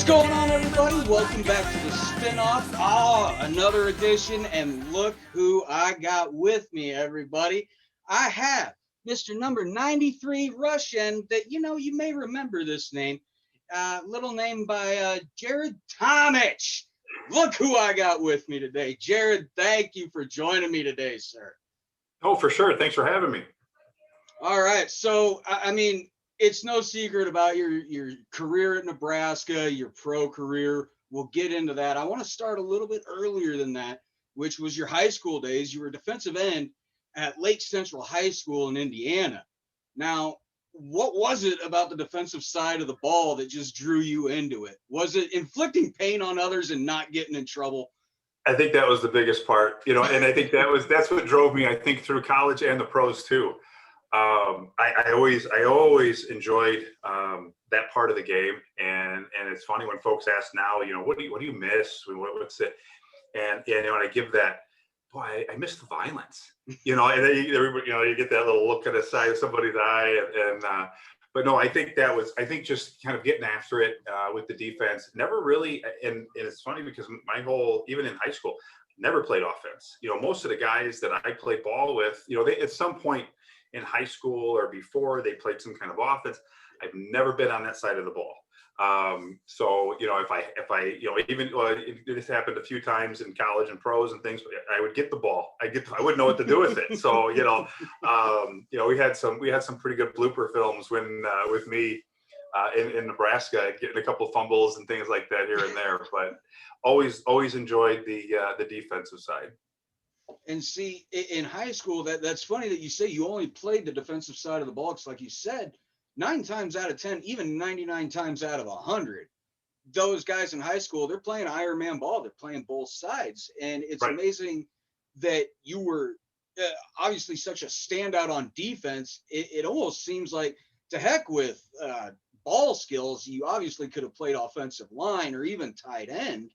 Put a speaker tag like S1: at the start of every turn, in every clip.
S1: going on, everybody? Welcome back to the spinoff. Another edition, and look who I got with me, everybody. I have Mr. Number 93 Russian. That you may remember this name. Little name by Jared Tomich. Look who I got with me today, Jared. Thank you for joining me today, sir.
S2: Oh, for sure. Thanks for having me.
S1: All right, so I mean, it's no secret about your career at Nebraska, your pro career. We'll get into that. I want to start a little bit earlier than that, which was your high school days. You were a defensive end at Lake Central High School in Indiana. Now, what was it about the defensive side of the ball that just drew you into it? Was it inflicting pain on others and not getting in trouble?
S2: I think that was the biggest part, and I think that's what drove me, I think, through college and the pros too. I always enjoyed that part of the game, and it's funny when folks ask now, what do you miss? What's it? And I give that, boy, I miss the violence, and then you get that little look at the side of somebody's eye, but no, I think just kind of getting after it with the defense. Never really, and it's funny because my whole, even in high school, never played offense. Most of the guys that I played ball with, they at some point in high school or before they played some kind of offense. I've never been on that side of the ball. So if I even this happened a few times in college and pros and things, I would get the ball. I wouldn't know what to do with it. So we had some pretty good blooper films when with me in Nebraska, getting a couple of fumbles and things like that here and there. But always enjoyed the defensive side.
S1: And see, in high school, that's funny that you say you only played the defensive side of the ball. Because like you said, 9 times out of 10, even 99 times out of 100, those guys in high school, they're playing Iron Man ball. They're playing both sides. And it's
S2: right.
S1: Amazing that you were obviously such a standout on defense. It almost seems like, to heck with ball skills, you obviously could have played offensive line or even tight end.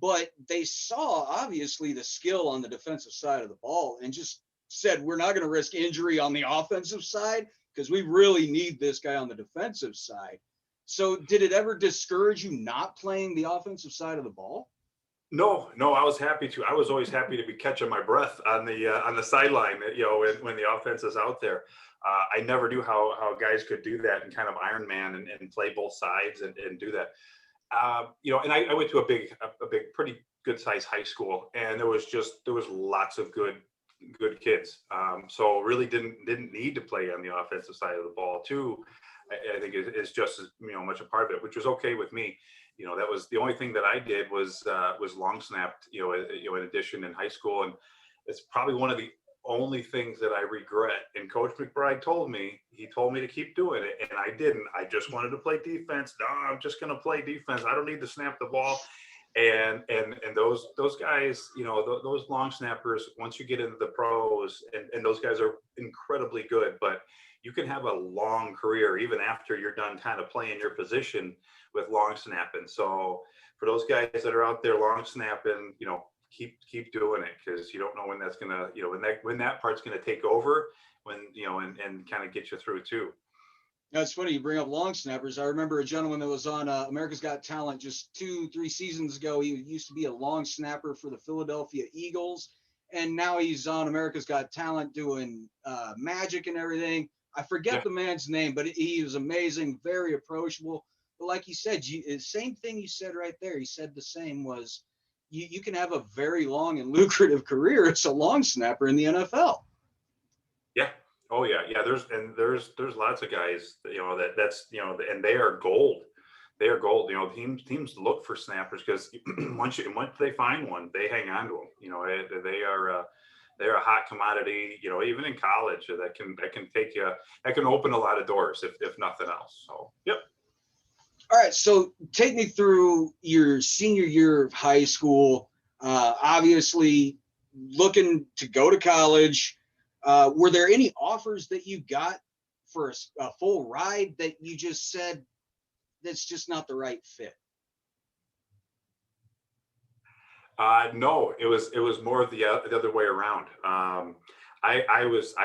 S1: But they saw, obviously, the skill on the defensive side of the ball and just said, we're not going to risk injury on the offensive side because we really need this guy on the defensive side. So did it ever discourage you not playing the offensive side of the ball?
S2: No, I was happy to. I was always happy to be catching my breath on the sideline, when the offense is out there. I never knew how guys could do that and kind of Iron Man and play both sides and do that. And I went to a big, pretty good sized high school, and there was lots of good kids. So really didn't need to play on the offensive side of the ball too. I think is just as much a part of it, which was okay with me. That was the only thing that I did was long snapped. In addition in high school, and it's probably one of the only things that I regret. And Coach McBride told me to keep doing it, and I didn't. I just wanted to play defense. No, I'm just going to play defense. I don't need to snap the ball. And those guys, those long snappers, once you get into the pros, and those guys are incredibly good, but you can have a long career even after you're done kind of playing your position with long snapping. So for those guys that are out there long snapping, keep doing it, because you don't know when that's gonna, when that part's gonna take over, and kind of get you through too.
S1: It's funny you bring up long snappers. I remember a gentleman that was on America's Got Talent just 2-3 seasons ago. He used to be a long snapper for the Philadelphia Eagles, and now he's on America's Got Talent doing magic and everything. I forget the man's name, but he was amazing, very approachable. But like you said, same thing you said right there. He said the same was, you can have a very long and lucrative career as a long snapper in the NFL.
S2: Yeah. Oh yeah. There's lots of guys, that's and they are gold. They are gold. Teams look for snappers because once they find one, they hang on to them. They're a hot commodity. Even in college, that can open a lot of doors if nothing else. So yep.
S1: All right, so take me through your senior year of high school. Obviously, looking to go to college. Were there any offers that you got for a full ride that you just said that's just not the right fit?
S2: No, it was more of the other way around. I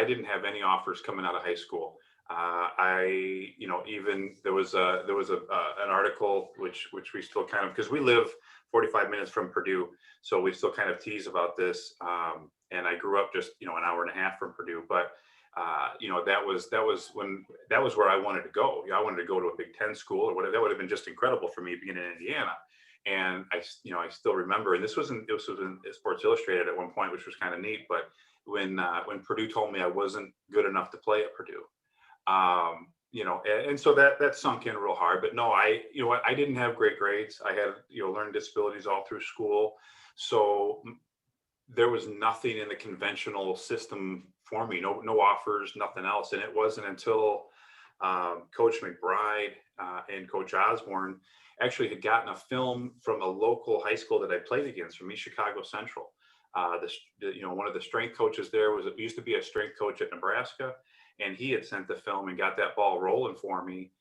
S2: didn't have any offers coming out of high school. Even there was an article which we still kind of, because we live 45 minutes from Purdue, so we still kind of tease about this. And I grew up just an hour and a half from Purdue, but that was where I wanted to go. I wanted to go to a Big Ten school or whatever. That would have been just incredible for me being in Indiana. And I still remember, and this was in Sports Illustrated at one point, which was kind of neat. But when Purdue told me I wasn't good enough to play at Purdue, and so that sunk in real hard. But no, I didn't have great grades. I had learning disabilities all through school, so there was nothing in the conventional system for me. No offers, nothing else. And it wasn't until Coach McBride and Coach Osborne actually had gotten a film from a local high school that I played against, from East Chicago Central. One of the strength coaches there used to be a strength coach at Nebraska, and he had sent the film and got that ball rolling for me.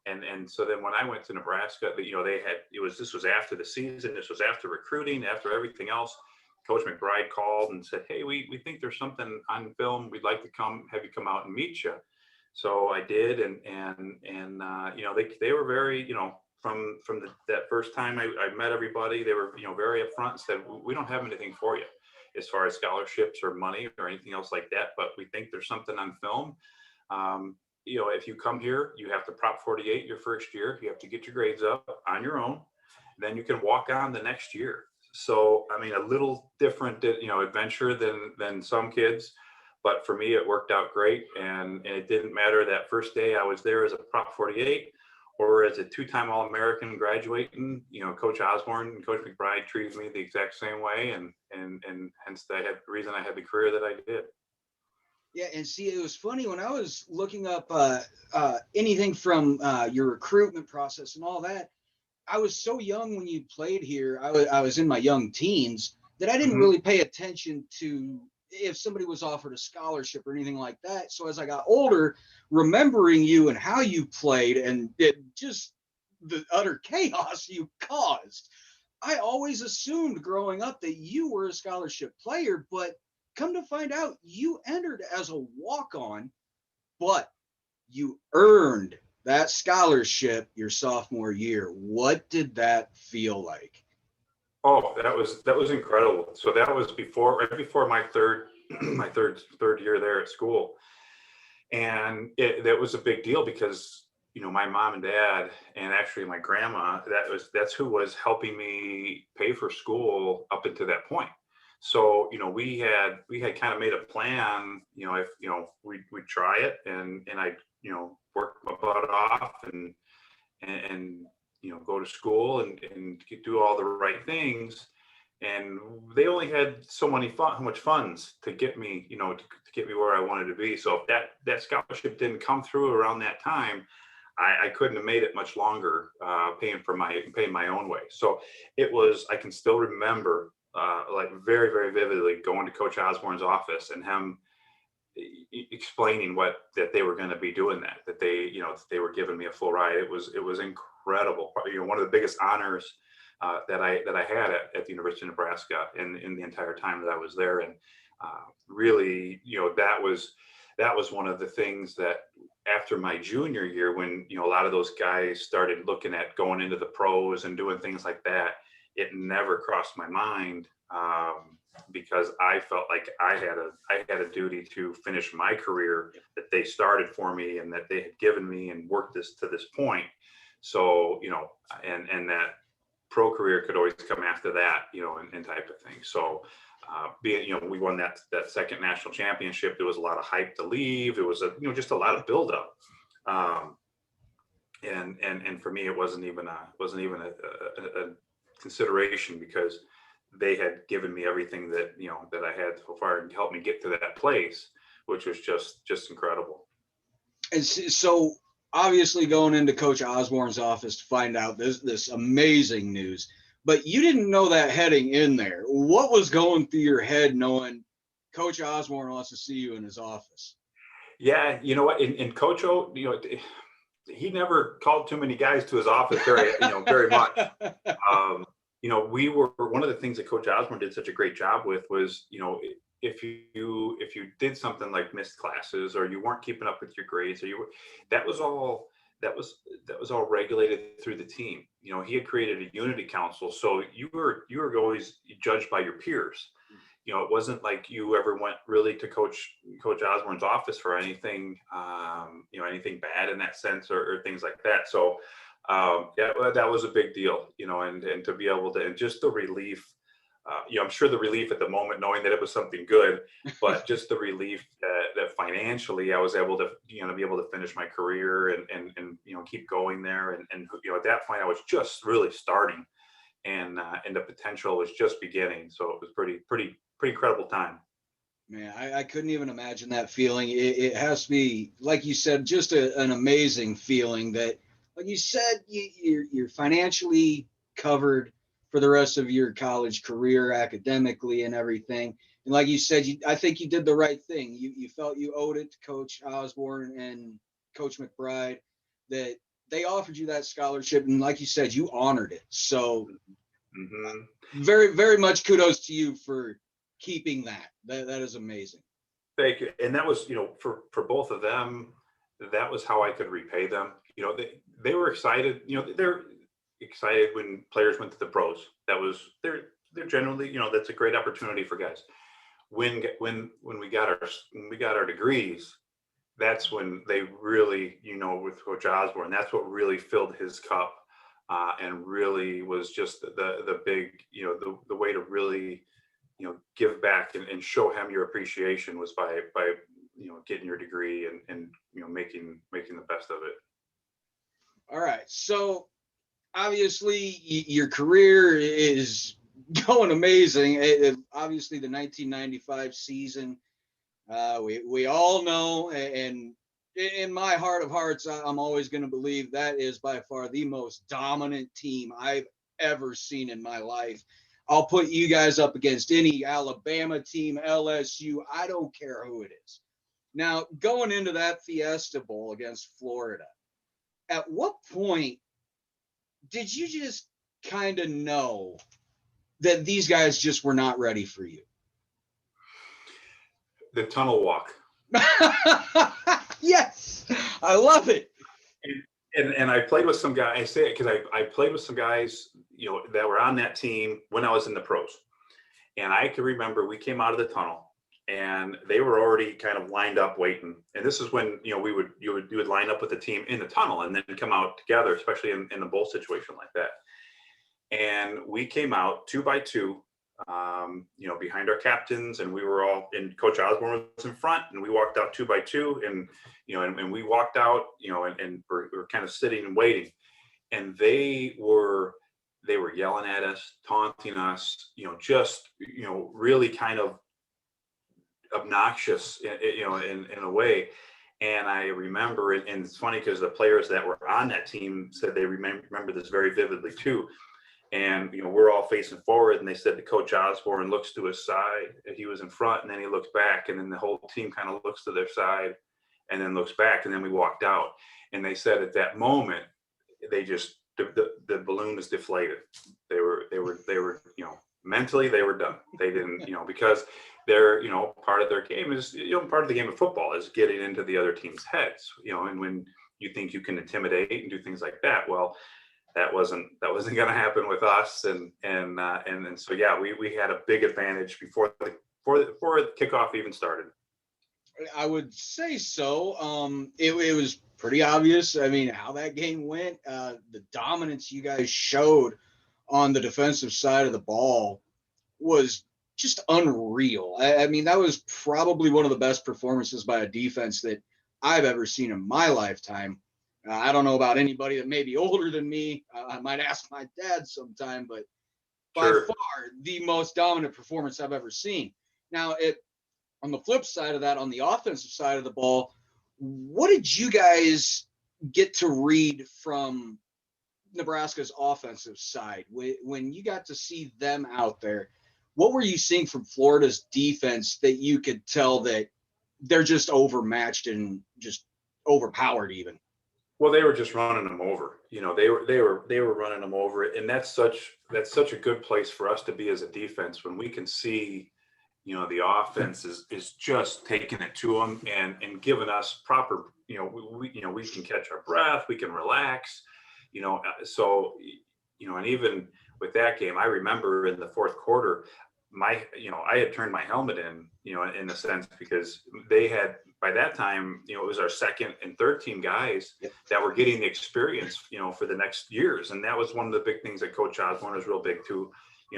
S2: And so then when I went to Nebraska, this was after the season, this was after recruiting, after everything else. Coach McBride called and said, "Hey, we think there's something on film. We'd like to have you come out and meet you." So I did, and they were very, from that first time I met everybody, they were very upfront and said, "We don't have anything for you as far as scholarships or money or anything else like that, but we think there's something on film. If you come here, you have to Prop 48 your first year. You have to get your grades up on your own. Then you can walk on the next year." So, I mean, a little different, adventure than some kids, but for me, it worked out great. And it didn't matter that first day I was there as a Prop 48 or as a two-time All-American graduating. Coach Osborne and Coach McBride treated me the exact same way, and hence the reason I had the career that I did.
S1: Yeah, and see, it was funny when I was looking up anything from your recruitment process and all that. I was so young when you played here. I was in my young teens that I didn't really pay attention to if somebody was offered a scholarship or anything like that. So as I got older, remembering you and how you played and just the utter chaos you caused, I always assumed growing up that you were a scholarship player, but come to find out you entered as a walk-on, but you earned that scholarship your sophomore year. What did that feel like?
S2: Oh, that was incredible. So that was right before my third year there at school, and that was a big deal because my mom and dad, and actually my grandma, that's who was helping me pay for school up until that point. So we had kind of made a plan. If we'd try it, and I work my butt off and go to school and do all the right things. And they only had so much funds to get me, to get me where I wanted to be. So if that scholarship didn't come through around that time, I couldn't have made it much longer, paying my own way. So I can still remember, like very, very vividly, going to Coach Osborne's office and him explaining that they were going to be doing, that they were giving me a full ride. It was incredible. One of the biggest honors that I had at the University of Nebraska in the entire time that I was there. And really, that was one of the things that after my junior year, when a lot of those guys started looking at going into the pros and doing things like that, it never crossed my mind, because I felt like I had a duty to finish my career that they started for me and that they had given me and worked this to this point. So, and that pro career could always come after that, and type of thing. So, we won that second national championship. There was a lot of hype to leave. It was just a lot of buildup. And for me, it wasn't even a consideration, because they had given me everything that I had so far and helped me get to that place, which was just incredible.
S1: And so obviously going into Coach Osborne's office to find out this amazing news, but you didn't know that heading in there. What was going through your head knowing Coach Osborne wants to see you in his office?
S2: Yeah, you know what? In Coach O, he never called too many guys to his office very much. We were, one of the things that Coach Osborne did such a great job with was, if you did something like missed classes, or you weren't keeping up with your grades, or that was all that was all regulated through the team. You know, he had created a unity council, so you were always judged by your peers. You know, it wasn't like you ever went really to Coach Osborne's office for anything, you know, anything bad in that sense, or things like that. So yeah, well, that was a big deal, you know, and to be able to, and just the relief, you know, I'm sure the relief at the moment, knowing that it was something good, but just the relief that financially I was able to, you know, be able to finish my career, and you know, keep going there. And you know, at that point I was just really starting, and the potential was just beginning. So it was pretty incredible time.
S1: Man, I couldn't even imagine that feeling. It has to be, like you said, just an amazing feeling that, like you said, you're financially covered for the rest of your college career, academically and everything. And like you said, I think you did the right thing. You felt you owed it to Coach Osborne and Coach McBride, that they offered you that scholarship. And like you said, you honored it. So
S2: Mm-hmm.
S1: very, very much kudos to you for keeping that. That is amazing.
S2: Thank you. And that was, you know, for both of them, that was how I could repay them. You know, they were excited. You know, they're excited when players went to the pros. That was they're generally, you know, that's a great opportunity for guys. When we got our degrees, that's when they really, you know, with Coach Osborne, that's what really filled his cup, and really was just the big, you know, the way to really, you know, give back, and show him your appreciation was by you know, getting your degree, and you know, making the best of it.
S1: All right. So obviously your career is going amazing. Obviously the 1995 season, we all know, and in my heart of hearts, I'm always going to believe that is by far the most dominant team I've ever seen in my life. I'll put you guys up against any Alabama team, LSU. I don't care who it is. Now, going into that Fiesta Bowl against Florida, at what point did you just kind of know that these guys just were not ready for you?
S2: The tunnel walk.
S1: Yes, I love it.
S2: And I played with some guys. I say it because I played with some guys, you know, that were on that team when I was in the pros. And I can remember we came out of the tunnel, and they were already kind of lined up waiting. And this is when, you know, you would line up with the team in the tunnel and then come out together, especially in a bowl situation like that. And we came out 2 by 2, you know, behind our captains, and we were all, and Coach Osborne was in front, and we walked out 2 by 2, and you know, and we walked out, you know, and we're kind of sitting and waiting, and they were yelling at us, taunting us, you know, just, you know, really kind of obnoxious, you know, in a way. And I remember it, and it's funny because the players that were on that team said they remember this very vividly too. And you know, we're all facing forward, and they said that Coach Osborne looks to his side, he was in front, and then he looks back, and then the whole team kind of looks to their side and then looks back, and then we walked out. And they said at that moment, they just, the balloon was deflated. They were, you know, mentally they were done. They didn't, you know, because they're, you know, part of their game is, you know, part of the game of football is getting into the other team's heads, you know, and when you think you can intimidate and do things like that, well, that wasn't going to happen with us. And so, yeah, we had a big advantage before the kickoff even started.
S1: I would say so. It was pretty obvious. I mean, how that game went, the dominance you guys showed on the defensive side of the ball was just unreal. I mean, that was probably one of the best performances by a defense that I've ever seen in my lifetime. I don't know about anybody that may be older than me. I might ask my dad sometime, but by
S2: Sure.
S1: far the most dominant performance I've ever seen. Now, on the flip side of that, on the offensive side of the ball, what did you guys get to read from Nebraska's offensive side when you got to see them out there? What were you seeing from Florida's defense that you could tell that they're just overmatched and just overpowered even?
S2: Well, they were just running them over. You know, they were running them over, and that's such a good place for us to be as a defense when we can see, the offense is just taking it to them and giving us proper, we can catch our breath, we can relax, so, and even with that game, I remember in the fourth quarter, I had turned my helmet in a sense, because they had, by that time, it was our second and third team guys that were getting the experience, for the next years. And that was one of the big things that Coach Osborne was real big too.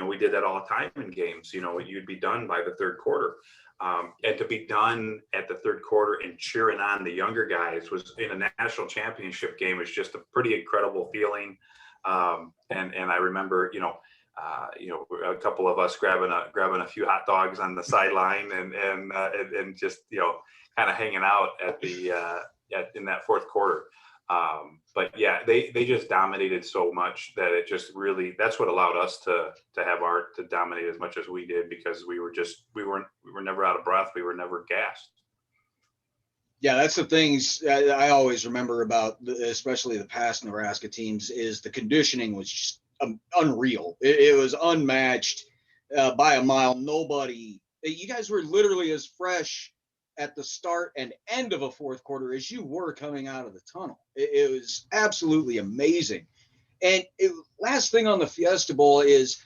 S2: We did that all the time in games, you'd be done by the third quarter. And to be done at the third quarter and cheering on the younger guys was in a national championship game was just a pretty incredible feeling. And I remember, a couple of us grabbing a few hot dogs on the sideline and just, kind of hanging out at the, in that fourth quarter. But yeah, they just dominated so much that it just really, that's what allowed us to dominate as much as we did, because we were never out of breath. We were never gassed.
S1: Yeah, that's the things I always remember about, especially the past Nebraska teams, is the conditioning was just unreal. It was unmatched by a mile. You guys were literally as fresh at the start and end of a fourth quarter as you were coming out of the tunnel. It was absolutely amazing. And last thing on the Fiesta Bowl is,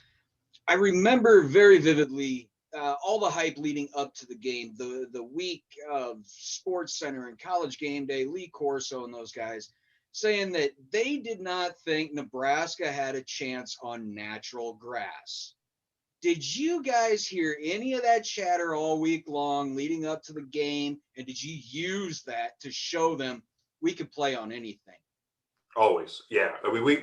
S1: I remember very vividly all the hype leading up to the game, the week of Sports Center and College Game Day, Lee Corso and those guys saying that they did not think Nebraska had a chance on natural grass. Did you guys hear any of that chatter all week long leading up to the game? And did you use that to show them we could play on anything?
S2: Always. Yeah. I mean,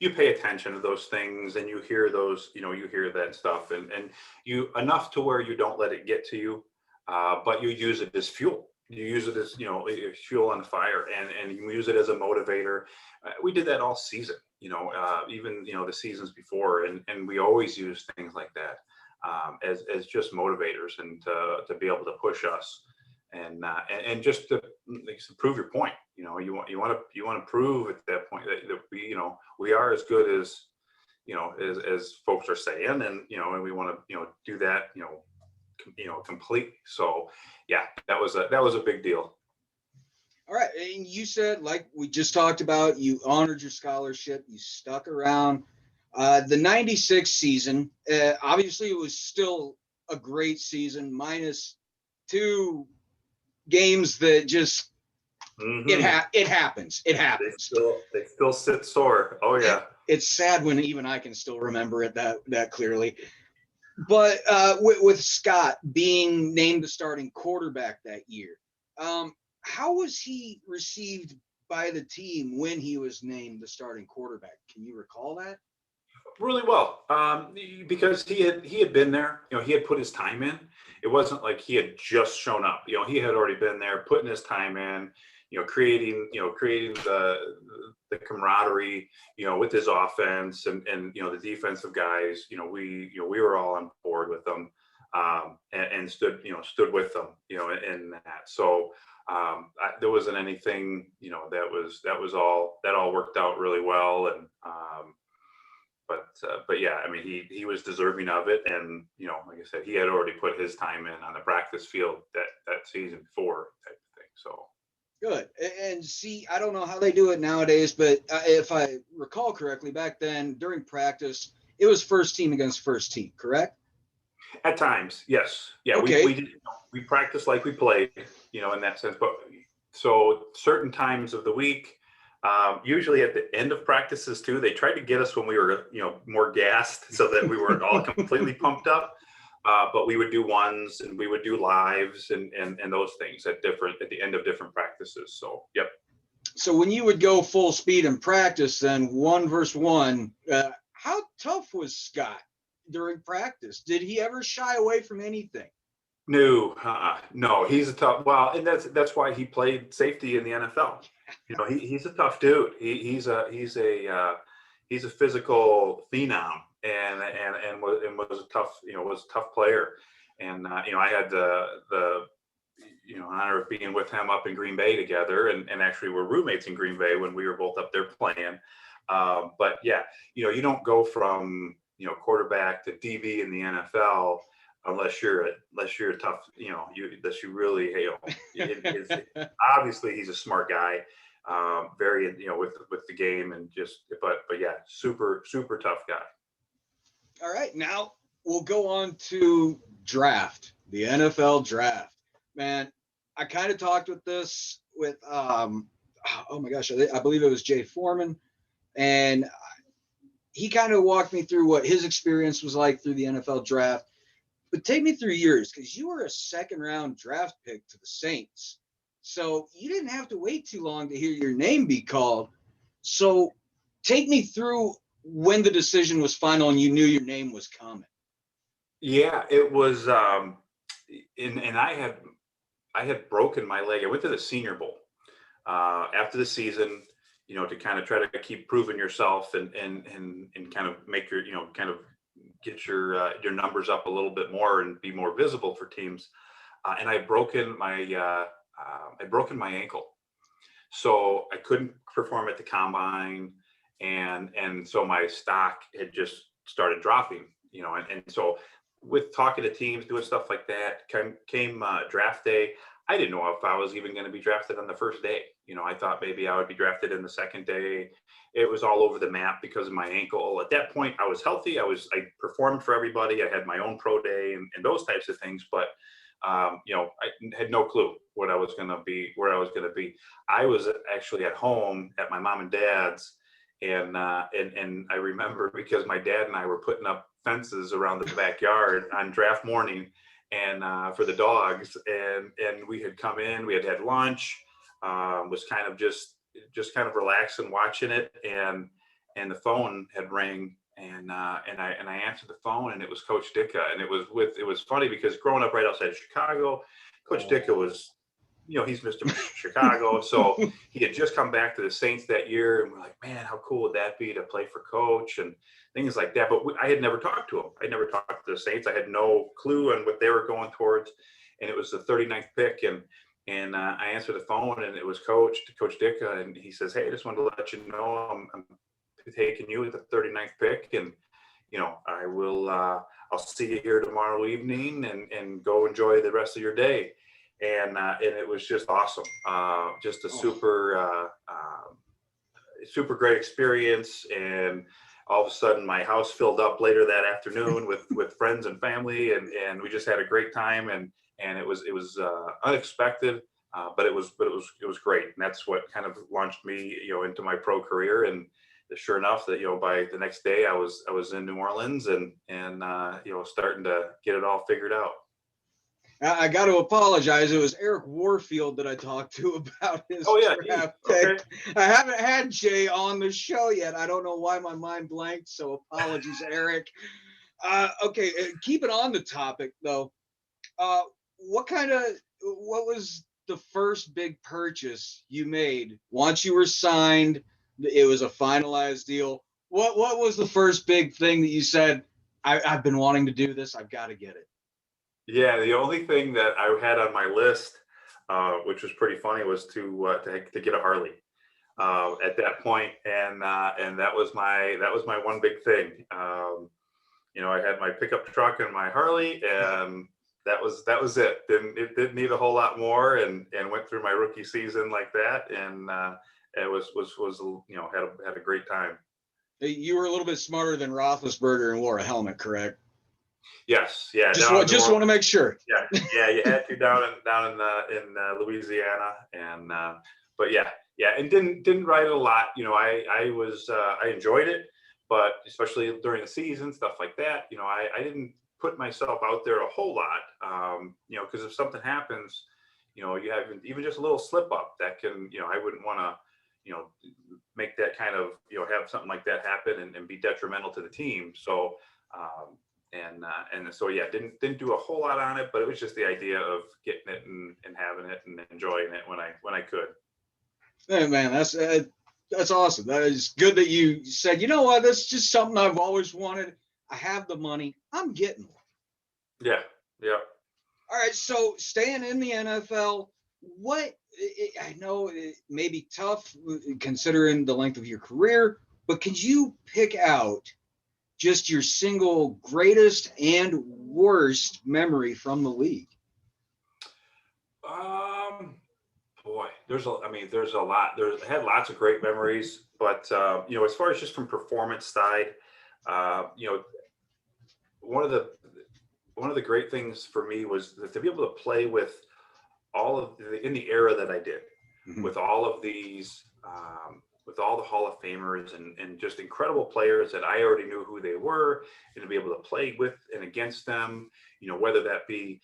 S2: you pay attention to those things and you hear those, you hear that stuff and you enough to where you don't let it get to you, but you use it as fuel. You use it as, fuel on the fire and you use it as a motivator. We did that all season, even, the seasons before. And we always use things like that as just motivators and to be able to push us and just to prove your point. You want to prove at that point that we are as good as, as folks are saying. And we want to, do that, complete. So yeah, that was a big deal.
S1: All right. And you said, like we just talked about, you honored your scholarship, you stuck around. The 96 season, obviously it was still a great season, minus 2 games that just, it happens. It happens.
S2: They still sit sore. Oh yeah.
S1: It's sad when even I can still remember it that clearly. But with Scott being named the starting quarterback that year, how was he received by the team when he was named the starting quarterback? Can you recall that?
S2: Really well, because he had been there. He had put his time in. It wasn't like he had just shown up. He had already been there, putting his time in. Creating the camaraderie, with his offense and the defensive guys. We were all on board with them, and stood with them, in that. So there wasn't anything, that all worked out really well. And but yeah, I mean, he was deserving of it. And, like I said, he had already put his time in on the practice field that season before type of thing. So.
S1: Good. And see, I don't know how they do it nowadays, but if I recall correctly, back then during practice, it was first team against first team, correct?
S2: At times, yes. Yeah,
S1: okay.
S2: we practiced like we played, in that sense. But so certain times of the week, usually at the end of practices too, they tried to get us when we were, more gassed so that we weren't all completely pumped up. But we would do ones and we would do lives and those things at the end of different practices. So, yep.
S1: So when you would go full speed in practice, then 1v1, how tough was Scott during practice? Did he ever shy away from anything?
S2: No, no, he's a tough. Well, and that's why he played safety in the NFL. He's a tough dude. He's a physical phenom. And was a tough player, and I had the honor of being with him up in Green Bay together, and actually we're roommates in Green Bay when we were both up there playing. But yeah, you don't go from quarterback to DB in the NFL unless you're a tough, unless you really, obviously he's a smart guy, very, with the game and but yeah, super, super tough guy.
S1: All right, now we'll go on to draft, the NFL draft. Man, I kind of talked with oh my gosh, I believe it was Jay Foreman, and he kind of walked me through what his experience was like through the NFL draft. But take me through yours, because you were a second round draft pick to the Saints. So you didn't have to wait too long to hear your name be called. So take me through when the decision was final and you knew your name was coming.
S2: Yeah, it was, and I had broken my leg. I went to the Senior Bowl after the season, to kind of try to keep proving yourself and kind of make your, kind of get your numbers up a little bit more and be more visible for teams. And I broken my ankle, so I couldn't perform at the combine, and so my stock had just started dropping, and so with talking to teams, doing stuff like that, came draft day. I didn't know if I was even going to be drafted on the first day. I thought maybe I would be drafted in the second day. It was all over the map because of my ankle. At that point, I was healthy. I performed for everybody. I had my own pro day and those types of things. But, I had no clue what I was going to be, where I was going to be. I was actually at home at my mom and dad's. And I remember because my dad and I were putting up fences around the backyard on draft morning, and for the dogs, and we had come in, we had had lunch, was kind of just kind of relaxing watching it, and the phone had rang, and I answered the phone, and it was Coach Dicka, and it was funny because growing up right outside of Chicago, Coach Dicka was, he's Mr. Chicago. So he had just come back to the Saints that year, and we're like, man, how cool would that be to play for Coach and things like that. But I had never talked to him. I never talked to the Saints. I had no clue on what they were going towards. And it was the 39th pick. And I answered the phone, and it was Coach Dicka. And he says, hey, I just wanted to let you know I'm taking you at the 39th pick. And, I will, I'll see you here tomorrow evening and go enjoy the rest of your day. And it was just awesome. Just a super great experience. And all of a sudden my house filled up later that afternoon with friends and family. And we just had a great time. And it was unexpected, but it was great. And that's what kind of launched me, into my pro career. And sure enough that, by the next day I was in New Orleans and starting to get it all figured out.
S1: I got to apologize. It was Eric Warfield that I talked to about his draft pick. Okay. I haven't had Jay on the show yet. I don't know why my mind blanked, so apologies, Eric. Okay, keep it on the topic, though. What was the first big purchase you made once you were signed? It was a finalized deal. What was the first big thing that you said, I've been wanting to do this, I've got to get it?
S2: Yeah, the only thing that I had on my list, which was pretty funny, was to get a Harley at that point, and that was my one big thing. I had my pickup truck and my Harley, and that was it. It didn't need a whole lot more, and went through my rookie season like that, and it was had a great time.
S1: You were a little bit smarter than Roethlisberger and wore a helmet, correct?
S2: Yes, yeah.
S1: Just want to make sure.
S2: Yeah. You had to down in Louisiana, and but yeah, and didn't ride it a lot. I enjoyed it, but especially during the season, stuff like that. I didn't put myself out there a whole lot. Because if something happens, you have even just a little slip up that can, I wouldn't want to, make that kind of, have something like that happen and be detrimental to the team. So. So yeah, didn't do a whole lot on it, but it was just the idea of getting it and having it and enjoying it when I could.
S1: Hey man, that's awesome. That is good that you said, you know what, that's just something I've always wanted. I have the money, I'm getting one.
S2: Yeah.
S1: All right, so staying in the NFL, I know it may be tough considering the length of your career, but could you pick out just your single greatest and worst memory from the league?
S2: Boy, there's a lot. I had lots of great memories, but as far as just from performance side, you know, one of the one of the great things for me was that to be able to play with all of in the era that I did,
S1: Mhm.
S2: with all of these, with all the Hall of Famers and just incredible players that I already knew who they were, and to be able to play with and against them, whether that be,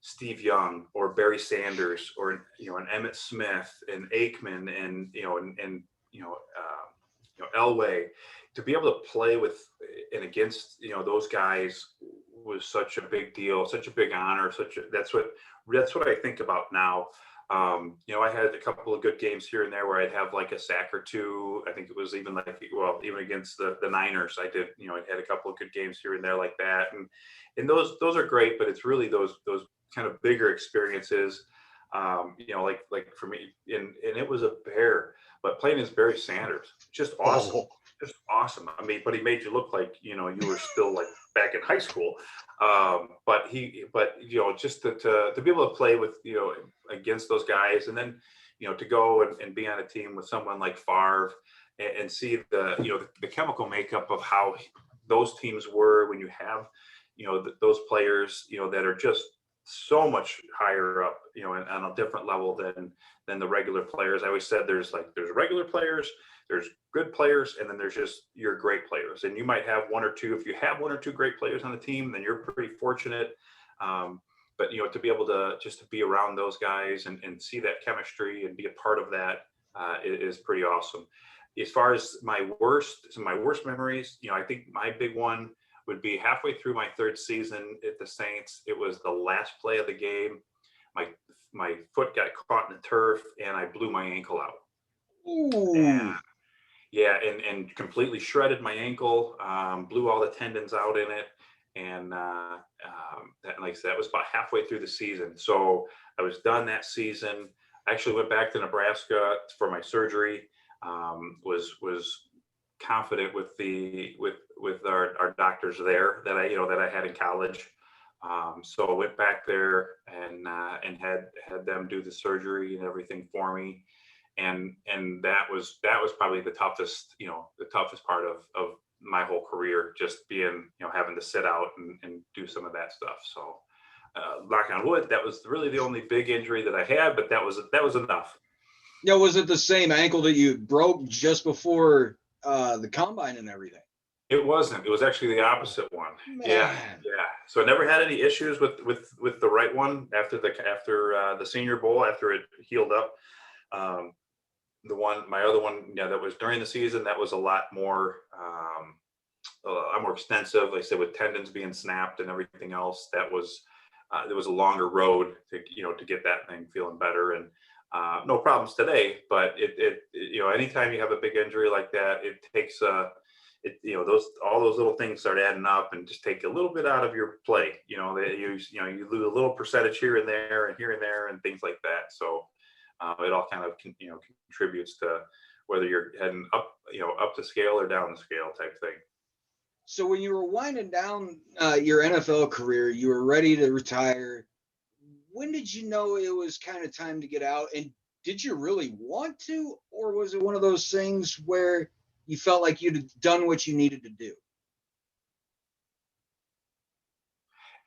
S2: Steve Young or Barry Sanders or, an Emmitt Smith and Aikman and, Elway, to be able to play with and against, those guys was such a big deal, such a big honor, that's what I think about now. I had a couple of good games here and there where I'd have like a sack or two. I think it was even even against the Niners, I did, I had a couple of good games here and there like that. And those are great, but it's really those kind of bigger experiences. Like for me, and it was a Bear, but playing as Barry Sanders, just awesome.
S1: Oh,
S2: Just awesome. I mean, but he made you look like, you were still like back in high school. Just to be able to play with, against those guys, and then, to go and be on a team with someone like Favre and see the chemical makeup of how those teams were when you have, those players, that are just so much higher up, and on a different level than the regular players. I always said there's regular players, there's good players, and then there's just your great players. And you might have one or two. If you have one or two great players on the team, then you're pretty fortunate. But to be able to just to be around those guys and see that chemistry and be a part of that is pretty awesome. As far as some of my worst memories, I think my big one would be halfway through my third season at the Saints. It was the last play of the game. My foot got caught in the turf and I blew my ankle out.
S1: ooh.
S2: Yeah, and completely shredded my ankle, blew all the tendons out in it, and like I said, that was about halfway through the season. So I was done that season. I actually went back to Nebraska for my surgery. Was confident with our doctors there that I had in college. So I went back there and had them do the surgery and everything for me. And that was probably the toughest part of my whole career, just being, having to sit out and do some of that stuff. So knock on wood, that was really the only big injury that I had, but that was enough.
S1: Yeah, was it the same ankle that you broke just before the combine and everything?
S2: It wasn't. It was actually the opposite one.
S1: Man.
S2: Yeah. So I never had any issues with the right one after the Senior Bowl, after it healed up. My other one, that was during the season, that was a lot more extensive. Like I said, with tendons being snapped and everything else, there was a longer road to get that thing feeling better. And no problems today, but anytime you have a big injury like that, it takes all those little things start adding up and just take a little bit out of your play. You lose a little percentage here and there and things like that. So it all kind of contributes to whether you're heading up the scale or down the scale type thing.
S1: So when you were winding down your NFL career, you were ready to retire. When did you know it was kind of time to get out? And did you really want to, or was it one of those things where you felt like you'd done what you needed to do?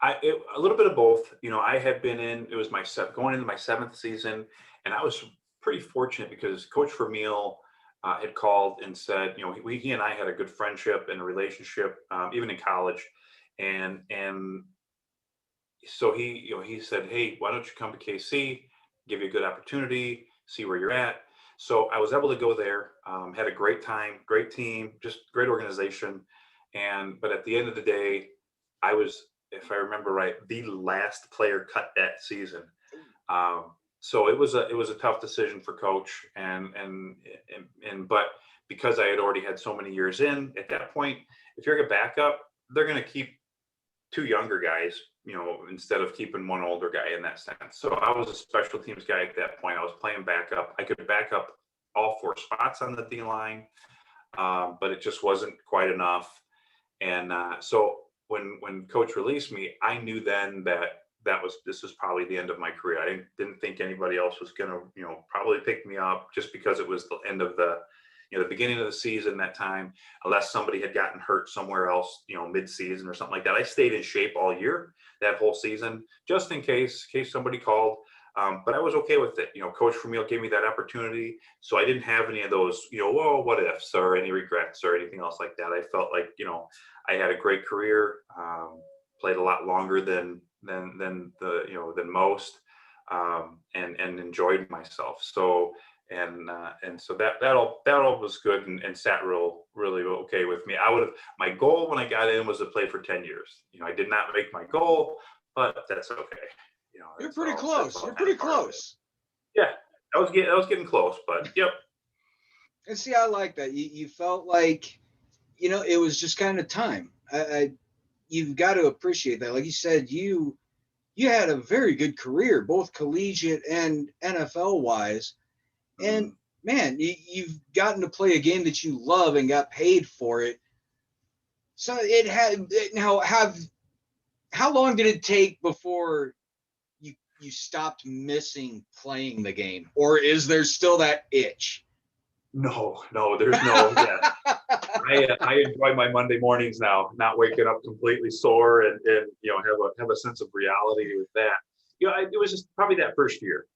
S2: A little bit of both. I had been it was going into my 7th season, and I was pretty fortunate because Coach Vermeil had called and said, he and I had a good friendship and a relationship, even in college. And so he said, hey, why don't you come to KC, give you a good opportunity, see where you're at. So I was able to go there, had a great time, great team, just great organization. But at the end of the day, I was, if I remember right, the last player cut that season. So it was a tough decision for Coach, but because I had already had so many years in at that point, if you're a backup, they're going to keep 2 younger guys, instead of keeping 1 older guy in that sense. So I was a special teams guy at that point. I was playing backup. I could back up all 4 spots on the D line, but it just wasn't quite enough. And so when coach released me, I knew then that this was probably the end of my career. I didn't think anybody else was going to, probably pick me up, just because it was the end of the beginning of the season that time, unless somebody had gotten hurt somewhere else, mid-season or something like that. I stayed in shape all year, that whole season, just in case somebody called. But I was okay with it. Coach Vermeil gave me that opportunity, so I didn't have any of those, whoa, what ifs or any regrets or anything else like that. I felt like, I had a great career, played a lot longer than most, and enjoyed myself. So and so that all was good, and sat really okay with me. My goal when I got in was to play for 10 years. I did not make my goal, but that's okay.
S1: You're pretty close. You're pretty close.
S2: Yeah, I was getting close, but yep.
S1: And see, I like that. You felt like, it was just kind of time. You've got to appreciate that. Like you said, you had a very good career, both collegiate and NFL wise. And man, you've gotten to play a game that you love and got paid for it. So how long did it take before you stopped missing playing the game, or is there still that itch?
S2: No, there's no. Yeah, I enjoy my Monday mornings now, not waking up completely sore, and have a sense of reality with that. It was just probably that first year,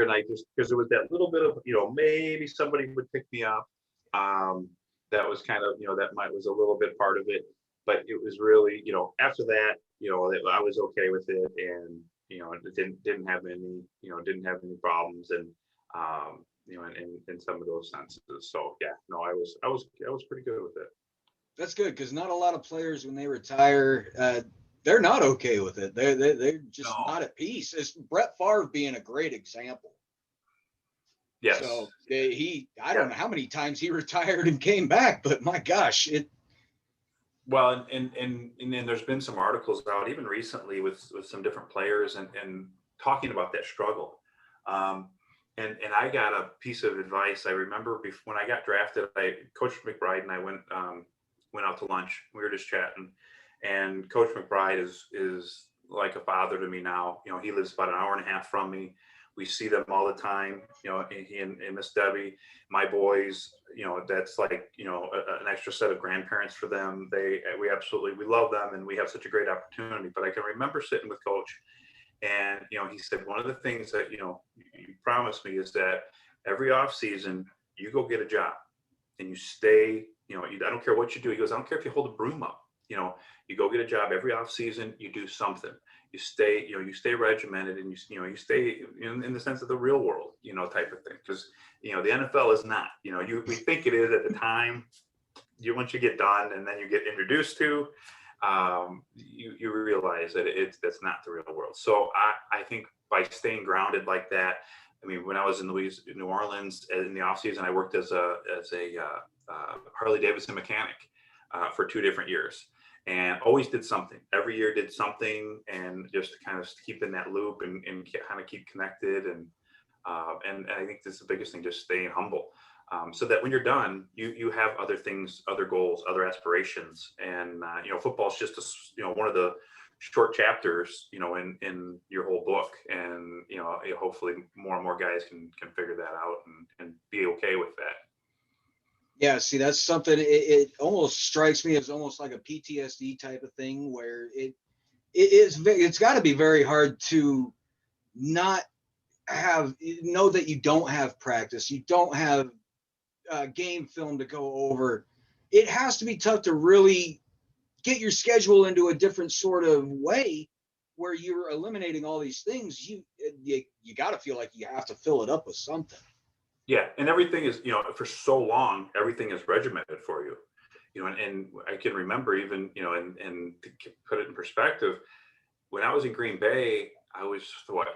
S2: and I just, because there was that little bit of, maybe somebody would pick me up. That was kind of, was a little bit part of it, but it was really, after that, I was okay with it, and it didn't have any problems, and in some of those senses. So yeah, no, I was pretty good with it.
S1: That's good, because not a lot of players, when they retire, they're not okay with it. They're just not at peace. It's Brett Favre being a great example.
S2: Yes.
S1: So I don't know how many times he retired and came back, but my gosh,
S2: Well, and there's been some articles out even recently with some different players and talking about that struggle. And I got a piece of advice. I remember when I got drafted, Coach McBride and I went out to lunch. We were just chatting, and Coach McBride is like a father to me now. He lives about an hour and a half from me. We see them all the time. He and Miss Debbie, my boys. That's like an extra set of grandparents for them. We love them, and we have such a great opportunity. But I can remember sitting with Coach, and he said, one of the things that you promised me is that every off season you go get a job and you stay. I don't care what you do. He goes, I don't care if you hold a broom up. You go get a job every off season. You do something. You stay. You stay regimented, and you stay in the sense of the real world. Type of thing. Because the NFL is not. We think it is at the time. Once you get done and then you get introduced to. You realize that that's not the real world. So I think by staying grounded like that, I mean, when I was in New Orleans in the off season, I worked as a Harley Davidson mechanic for 2 different years, and always did something. Every year did something, and just to kind of keep in that loop and kind of keep connected. And I think that's the biggest thing, just staying humble. So that when you're done, you have other things, other goals, other aspirations, and football is just one of the short chapters, in your whole book, and hopefully more and more guys can figure that out and be okay with that.
S1: Yeah, see, that's something. It almost strikes me as almost like a PTSD type of thing, where it's got to be very hard to not know that you don't have practice, you don't have game film to go over. It has to be tough to really get your schedule into a different sort of way where you're eliminating all these things. You got to feel like you have to fill it up with something.
S2: Yeah, and everything is, for so long, everything is regimented for you. And I can remember even, and to put it in perspective, when I was in Green Bay, I was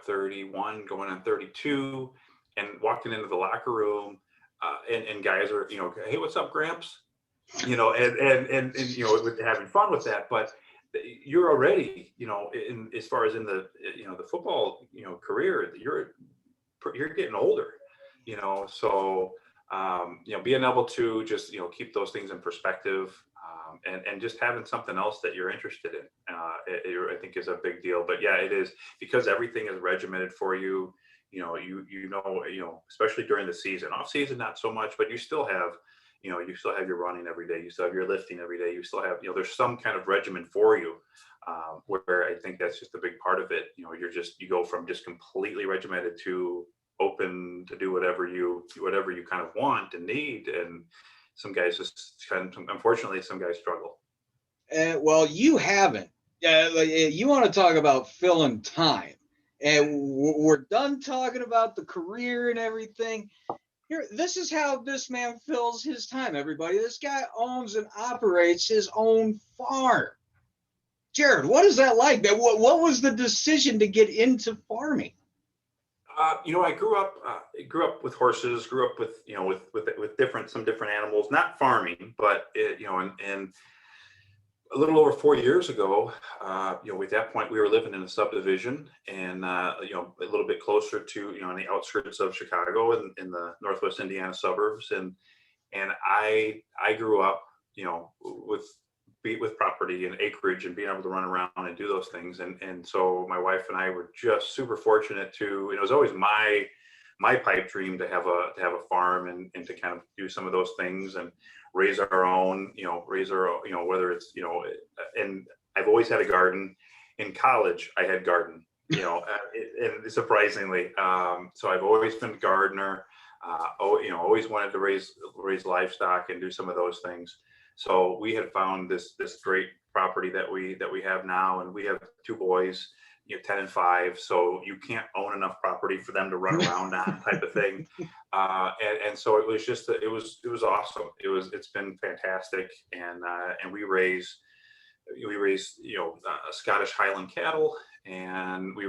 S2: 31 going on 32, and walking into the locker room, and guys are, hey, what's up, Gramps? And having fun with that. But you're already, as far as in the, the football, career, you're getting older, so, being able to just, keep those things in perspective, and just having something else that you're interested in, I think is a big deal. But yeah, it is, because everything is regimented for you. Especially during the season. Off season, not so much, but you still have your running every day. You still have your lifting every day. You still have, there's some kind of regimen for you, where I think that's just a big part of it. You go from just completely regimented to open to do whatever you kind of want and need. And some guys unfortunately, some guys struggle.
S1: Well, you haven't. You want to talk about filling time, and we're done talking about the career and everything. Here, this is how this man fills his time, everybody. This guy owns and operates his own farm. Jared, what is that like? What was the decision to get into farming?
S2: I grew up with horses, grew up with, with some different animals, not farming, but and a little over 4 years ago, at that point we were living in a subdivision, and a little bit closer to, on the outskirts of Chicago, in the Northwest Indiana suburbs, and I grew up, with property and acreage and being able to run around and do those things, and so my wife and I were just super fortunate to, it was always my pipe dream to have a farm, and to kind of do some of those things and raise our own, whether it's, and I've always had a garden. In college, I had garden, and surprisingly, so I've always been a gardener, always wanted to raise livestock and do some of those things. So we had found this great property that we have now, and we have 2 boys, 10 and 5. So you can't own enough property for them to run around on, type of thing. And so it was just, it was awesome. It's been fantastic. And we raise, Scottish Highland cattle, and we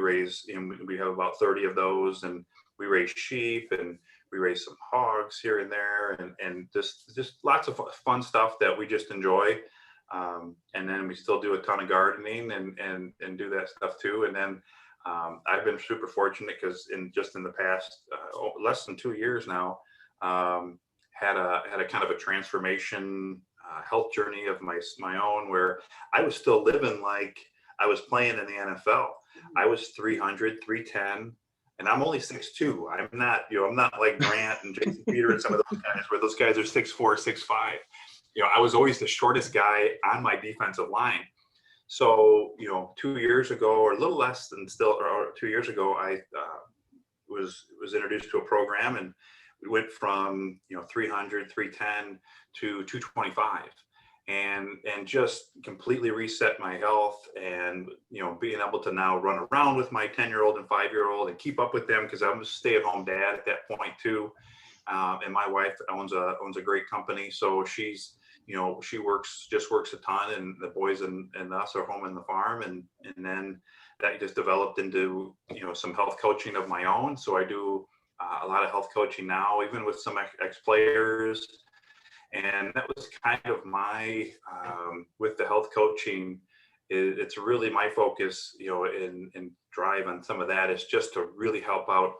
S2: have about 30 of those, and we raise sheep, and we raise some hogs here and there, and just lots of fun stuff that we just enjoy. And then we still do a ton of gardening and do that stuff too. And then I've been super fortunate, because in the past less than 2 years now, had a kind of a transformation health journey of my own, where I was still living like I was playing in the NFL. I was 300, 310. And I'm only 6'2". I'm not like Grant and Jason Peter and some of those guys, where those guys are 6'4", 6'5". I was always the shortest guy on my defensive line. So, 2 years ago, or a little less than or 2 years ago, I was introduced to a program, and we went from 300, 310 to 225. And just completely reset my health, and being able to now run around with my 10-year-old and 5-year-old and keep up with them, because I'm a stay-at-home dad at that point too. And my wife owns a great company, so she's she works a ton, and the boys and us are home in the farm, and then that just developed into some health coaching of my own. So I do a lot of health coaching now, even with some ex-players. And that was kind of my, with the health coaching, it's really my focus, and drive on some of that is just to really help out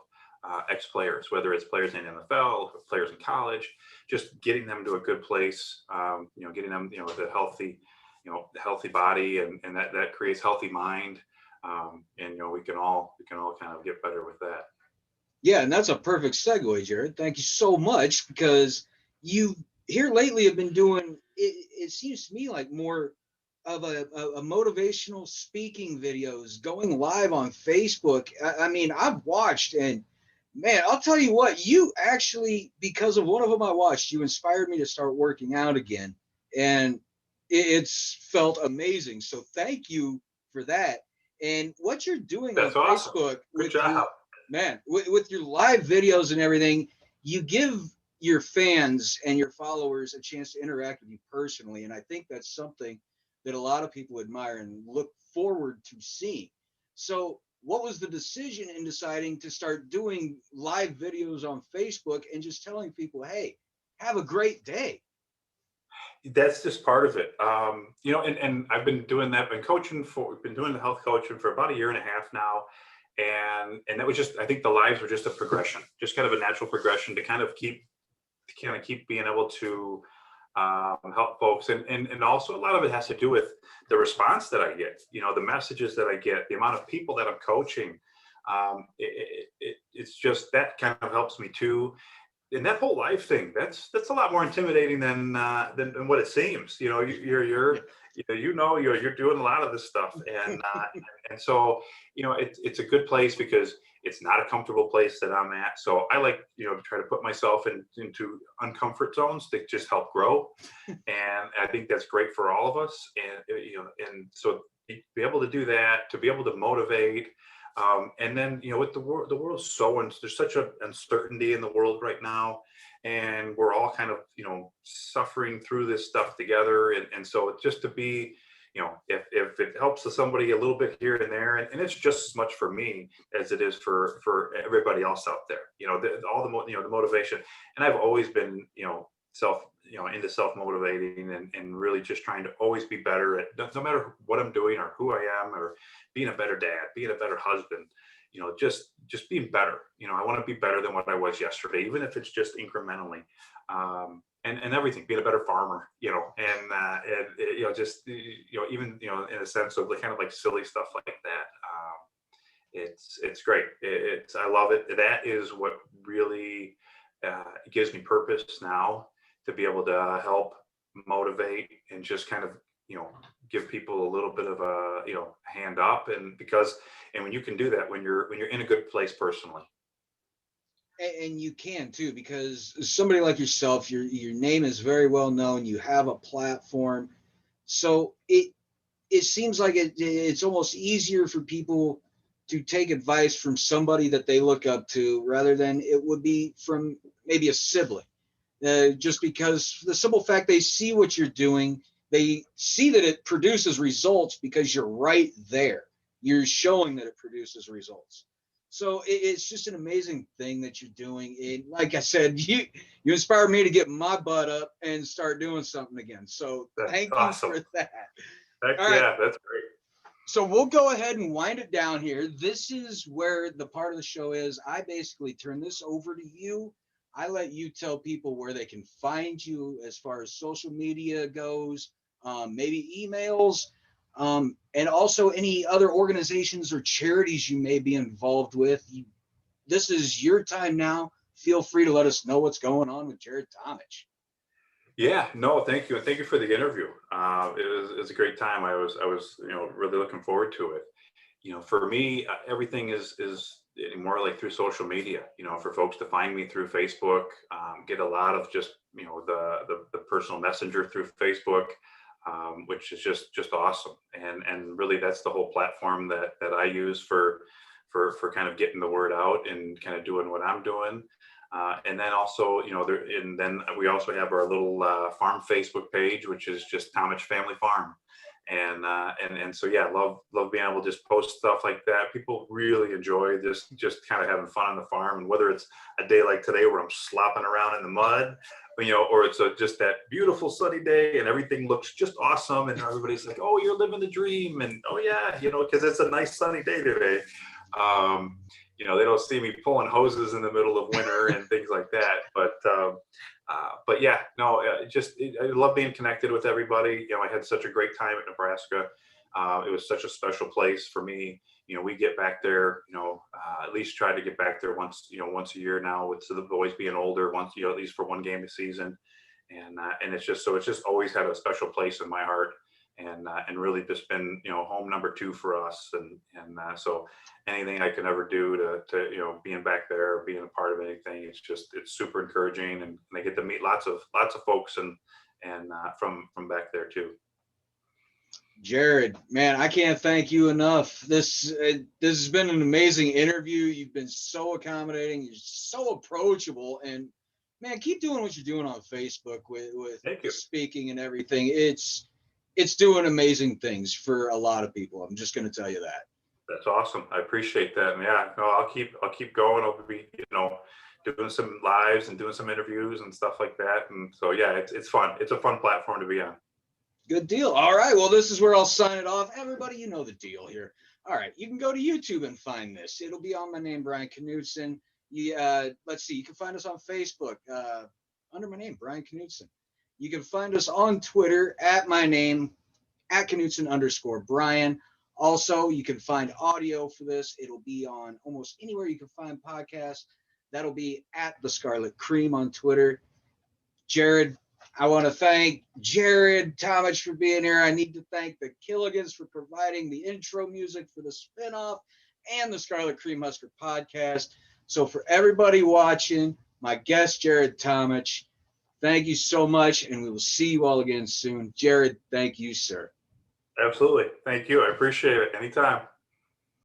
S2: ex-players, whether it's players in NFL, or players in college, just getting them to a good place, getting them, the healthy body, and that creates healthy mind. And, we can all kind of get better with that.
S1: Yeah, and that's a perfect segue, Jared. Thank you so much, because you here lately have been doing, it seems to me like more of a motivational speaking videos, going live on Facebook. I mean, I've watched, and man, I'll tell you what, you actually, because of one of them I watched, you inspired me to start working out again, and it's felt amazing. So thank you for that. And what you're doing
S2: That's
S1: on
S2: awesome.
S1: Facebook,
S2: Good job.
S1: with your live videos and everything, you give your fans and your followers a chance to interact with you personally. And I think that's something that a lot of people admire and look forward to seeing. So what was the decision in deciding to start doing live videos on Facebook and just telling people, hey, have a great day?
S2: That's just part of it. And I've been doing that, been doing the health coaching for about 1.5 years now. And that was just, I think the lives were just a progression, just kind of a natural progression to kind of keep being able to help folks. And also a lot of it has to do with the response that I get, the messages that I get, the amount of people that I'm coaching. It's just that kind of helps me too. And that whole life thing, that's a lot more intimidating than what it seems. You're doing a lot of this stuff, and so it's a good place because it's not a comfortable place that I'm at. So I like to try to put myself into uncomfort zones that just help grow, and I think that's great for all of us. And so be able to do that, to be able to motivate. And then, with the world's there's such an uncertainty in the world right now, and we're all kind of, suffering through this stuff together. And so it's just to be, if it helps somebody a little bit here and there, and it's just as much for me as it is for everybody else out there, the motivation. And I've always been, into self-motivating and really just trying to always be better at no matter what I'm doing or who I am, or being a better dad, being a better husband, just being better. I want to be better than what I was yesterday, even if it's just incrementally. And everything, being a better farmer, even, in a sense of kind of like silly stuff like that. It's great. I love it. That is what really gives me purpose now, to be able to help motivate and just kind of, give people a little bit of a, hand up. And when you can do that, when you're in a good place personally.
S1: And you can too, because somebody like yourself, your name is very well known. You have a platform, so it seems like it's almost easier for people to take advice from somebody that they look up to, rather than it would be from maybe a sibling. Just because the simple fact they see what you're doing, they see that it produces results because you're right there. You're showing that it produces results. So it's just an amazing thing that you're doing. And like I said, you inspired me to get my butt up and start doing something again. So thank you for that.
S2: All right. Yeah, that's great.
S1: So we'll go ahead and wind it down here. This is where the part of the show is. I basically turn this over to you. I let you tell people where they can find you as far as social media goes, maybe emails, and also any other organizations or charities you may be involved with. This is your time now. Feel free to let us know what's going on with Jared Tomich.
S2: Yeah, no, thank you. And thank you for the interview. It was a great time. I was really looking forward to it. For me, everything is more like through social media, for folks to find me through Facebook, get a lot of just, the personal messenger through Facebook, which is just awesome. And really that's the whole platform that I use for kind of getting the word out and kind of doing what I'm doing. And then also, and then we also have our little farm Facebook page, which is just Tomich Family Farm. And so, yeah, love being able to just post stuff like that. People really enjoy just kind of having fun on the farm. And whether it's a day like today where I'm slopping around in the mud, or it's just that beautiful sunny day and everything looks just awesome. And everybody's like, oh, you're living the dream. And, oh, yeah, because it's a nice sunny day today. They don't see me pulling hoses in the middle of winter and things like that. But yeah, no, I love being connected with everybody. I had such a great time at Nebraska. It was such a special place for me. We get back there, at least try to get back there once a year now, with the boys being older, once, at least for one game a season. And it's just always had a special place in my heart. And really just been, home number 2 for us. And so anything I can ever do to being back there, being a part of anything, it's super encouraging. And I get to meet lots of folks and from back there too.
S1: Jared, man, I can't thank you enough. This has been an amazing interview. You've been so accommodating. You're so approachable, and man, keep doing what you're doing on Facebook with speaking and everything. It's doing amazing things for a lot of people. I'm just going to tell you that.
S2: That's awesome. I appreciate that. And yeah, no, I'll keep going. I'll be, doing some lives and doing some interviews and stuff like that. And so, yeah, it's fun. It's a fun platform to be on.
S1: Good deal. All right. Well, this is where I'll sign it off. Everybody, you know the deal here. All right. You can go to YouTube and find this. It'll be on my name, Brian Knudsen. Let's see. You can find us on Facebook under my name, Brian Knudsen. You can find us on Twitter at my name, at Knutson_Brian. Also, you can find audio for this. It'll be on almost anywhere you can find podcasts. That'll be at the Scarlet Cream on Twitter. Jared, I want to thank Jared Tomich for being here. I need to thank the Killigans for providing the intro music for the spinoff and the Scarlet Cream Husker podcast. So for everybody watching, my guest, Jared Tomich, thank you so much, and we will see you all again soon. Jared, thank you, sir.
S2: Absolutely. Thank you. I appreciate it. Anytime.